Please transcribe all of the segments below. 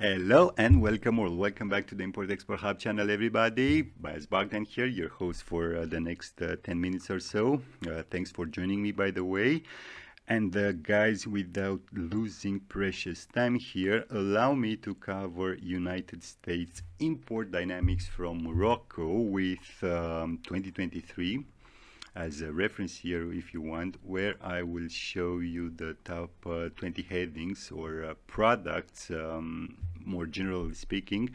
Hello and welcome or welcome back to the Import-Export Hub channel, everybody. Bias Bogdan here, your host for the next 10 minutes or so. Thanks for joining me, by the way. And guys, without losing precious time here, allow me to cover United States import dynamics from Morocco with 2023 as a reference here if you want, where I will show you the top 20 headings or products, more generally speaking,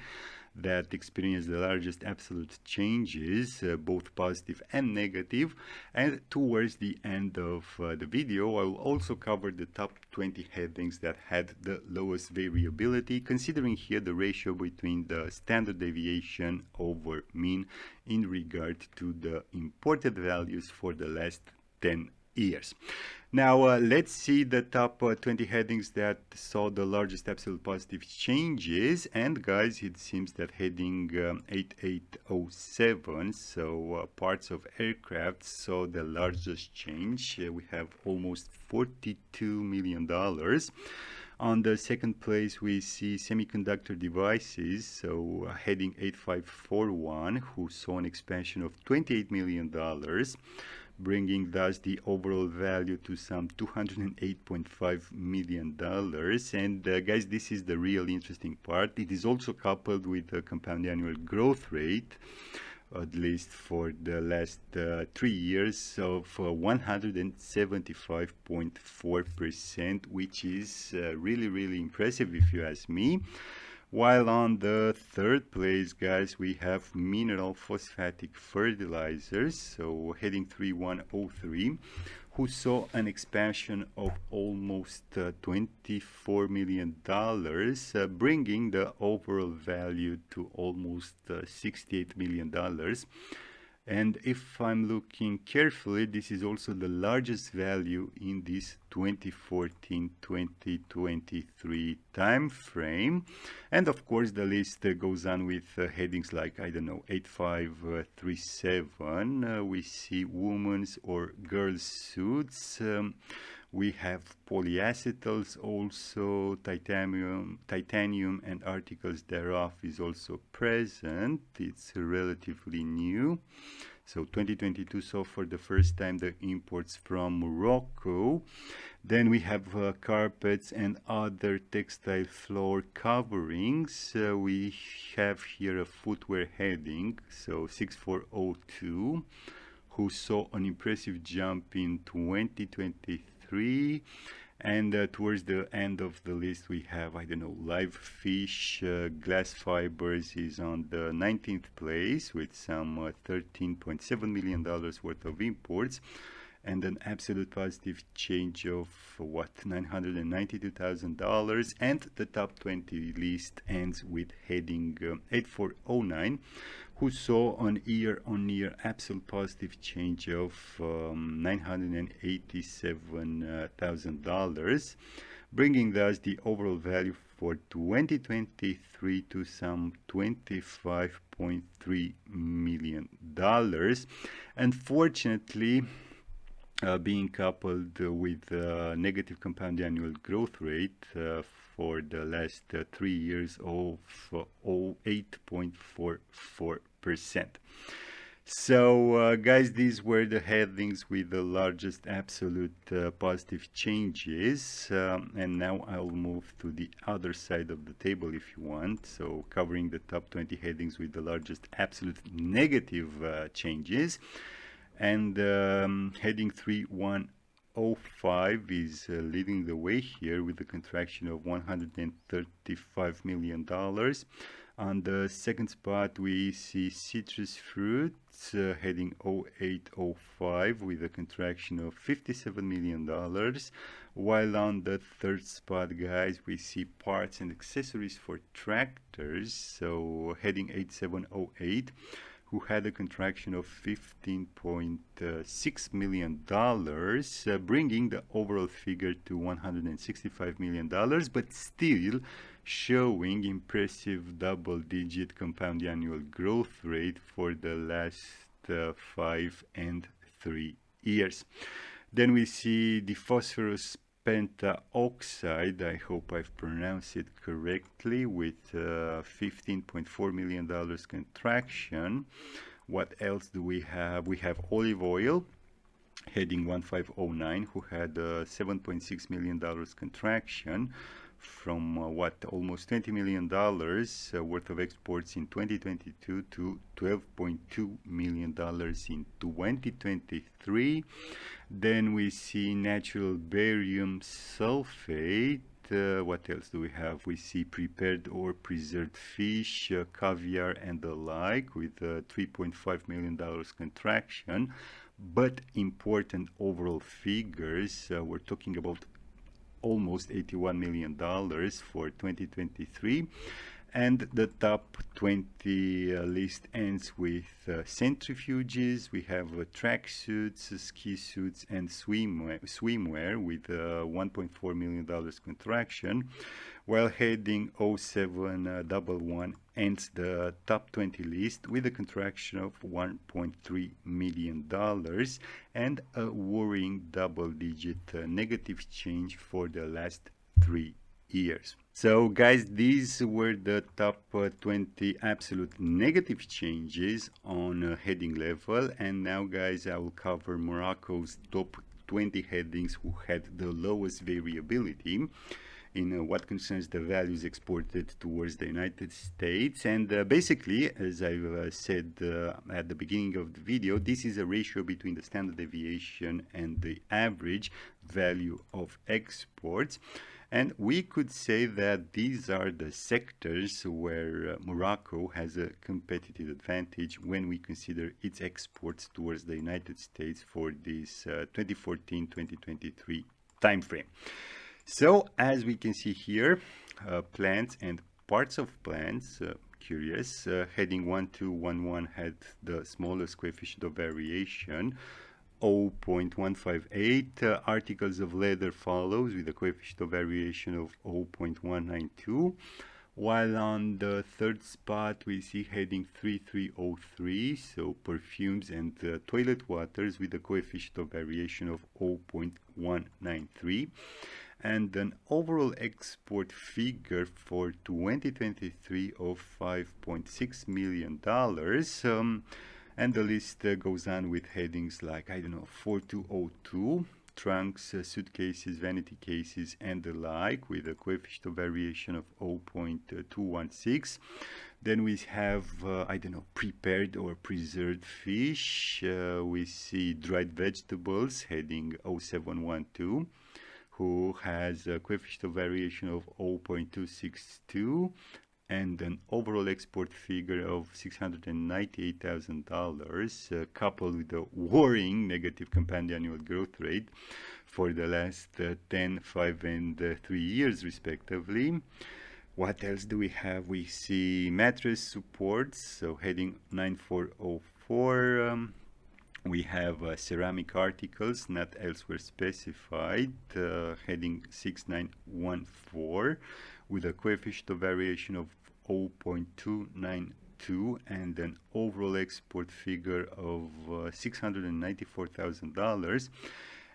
that experience the largest absolute changes, both positive and negative. And towards the end of the video, I will also cover the top 20 headings that had the lowest variability, considering here the ratio between the standard deviation over mean in regard to the imported values for the last 10 years. Now let's see the top 20 headings that saw the largest absolute positive changes. And guys, it seems that heading 8807, so parts of aircraft, saw the largest change. We have almost $42 million. On the second place, we see semiconductor devices, so heading 8541, who saw an expansion of $28 million, bringing thus the overall value to some $208.5 million. And guys, this is the real interesting part. It is also coupled with the compound annual growth rate, at least for the last 3 years, of 175.4%, which is really impressive if you ask me. While on the third place, guys, we have mineral phosphatic fertilizers, so heading 3103, who saw an expansion of almost $24 million, bringing the overall value to almost $68 million. And if I'm looking carefully, this is also the largest value in this 2014-2023 time frame. And of course, the list goes on with headings like, I don't know, 8537. We see women's or girls' suits. We have polyacetals also, titanium and articles thereof is also present. It's relatively new. So 2022 saw for the first time the imports from Morocco. Then we have carpets and other textile floor coverings. We have here a footwear heading, so 6402, who saw an impressive jump in 2023. And towards the end of the list, we have, I don't know, live fish, glass fibers is on the 19th place with some $13.7 million worth of imports, and an absolute positive change of what, $992,000. And the top 20 list ends with heading 8409, who saw an year-on-year absolute positive change of $987,000, bringing thus the overall value for 2023 to some $25.3 million. Unfortunately, being coupled with negative compound annual growth rate for the last 3 years of 8.44%. So guys, these were the headings with the largest absolute positive changes, and now I'll move to the other side of the table if you want, so covering the top 20 headings with the largest absolute negative changes. And heading 3105 is leading the way here with a contraction of $135 million. On the second spot, we see citrus fruits heading 0805 with a contraction of $57 million. While on the third spot, guys, we see parts and accessories for tractors, so heading 8708, who had a contraction of $15.6 million, bringing the overall figure to $165 million, but still showing impressive double-digit compound annual growth rate for the last 5 and 3 years. Then we see the phosphorus pentaoxide, I hope I've pronounced it correctly, with $15.4 million contraction. What else do we have? We have olive oil, heading 1509, who had a $7.6 million contraction from almost $20 million worth of exports in 2022 to $12.2 million in 2023. Then we see natural barium sulfate. What else do we have? We see prepared or preserved fish, caviar, and the like, with $3.5 million contraction. But important overall figures, we're talking about almost $81 million for 2023. And the top 20 list ends with centrifuges. We have tracksuits, ski suits, and swimwear with $1.4 million contraction, while heading 0711 ends the top 20 list with a contraction of $1.3 million and a worrying double-digit negative change for the last 3 years. So guys, these were the top 20 absolute negative changes on heading level, and now guys, I will cover Morocco's top 20 headings who had the lowest variability in what concerns the values exported towards the United States. And basically, as I've said at the beginning of the video, this is a ratio between the standard deviation and the average value of exports. And we could say that these are the sectors where Morocco has a competitive advantage when we consider its exports towards the United States for this 2014-2023 timeframe. So, as we can see here, plants and parts of plants, curious, heading 1211 had the smallest coefficient of variation, 0.158. Articles of leather follows with a coefficient of variation of 0.192, while on the third spot we see heading 3303, so perfumes and toilet waters, with a coefficient of variation of 0.193, and an overall export figure for 2023 of $5.6 million. And the list goes on with headings like, 4202, trunks, suitcases, vanity cases, and the like, with a coefficient of variation of 0.216. Then we have, prepared or preserved fish. We see dried vegetables, heading 0712, who has a coefficient of variation of 0.262. and an overall export figure of $698,000, coupled with a worrying negative compound annual growth rate for the last 10, 5, and 3 years, respectively. What else do we have? We see mattress supports, so heading 9404. We have ceramic articles not elsewhere specified, heading 6914, with a coefficient of variation of 0.292 and an overall export figure of $694,000.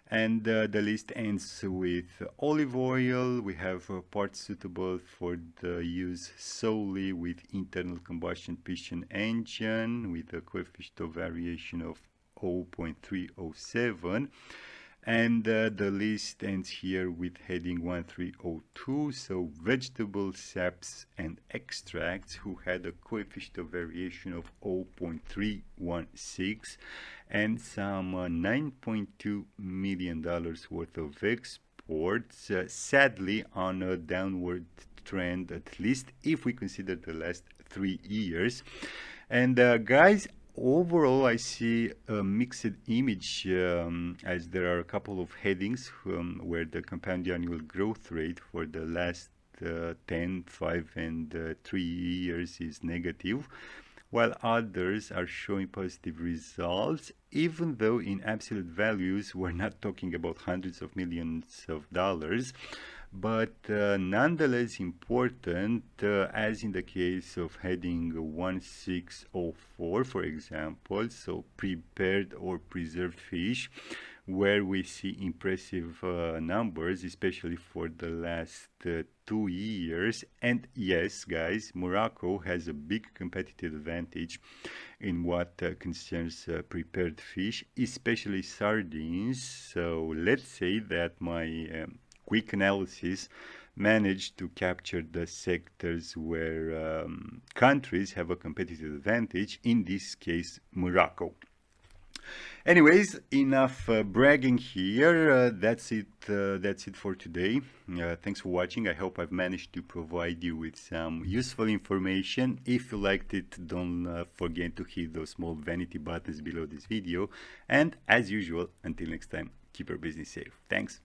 And the list ends with olive oil. We have parts suitable for the use solely with internal combustion piston engine, with a coefficient of variation of 0.307. And the list ends here with heading 1302, so vegetable saps and extracts, who had a coefficient of variation of 0.316 and some $9.2 million worth of exports, sadly on a downward trend, at least if we consider the last 3 years. And guys, overall, I see a mixed image, as there are a couple of headings where the compound annual growth rate for the last 10, 5, and 3 years is negative, while others are showing positive results, even though in absolute values we're not talking about hundreds of millions of dollars. But nonetheless important, as in the case of heading 1604, for example, so prepared or preserved fish, where we see impressive numbers, especially for the last 2 years. And yes, guys, Morocco has a big competitive advantage in what concerns prepared fish, especially sardines. So let's say that my quick analysis managed to capture the sectors where countries have a competitive advantage, in this case, Morocco. Anyways, enough bragging here. That's it for today. Thanks for watching. I hope I've managed to provide you with some useful information. If you liked it, don't forget to hit those small vanity buttons below this video. And as usual, until next time, keep your business safe. Thanks.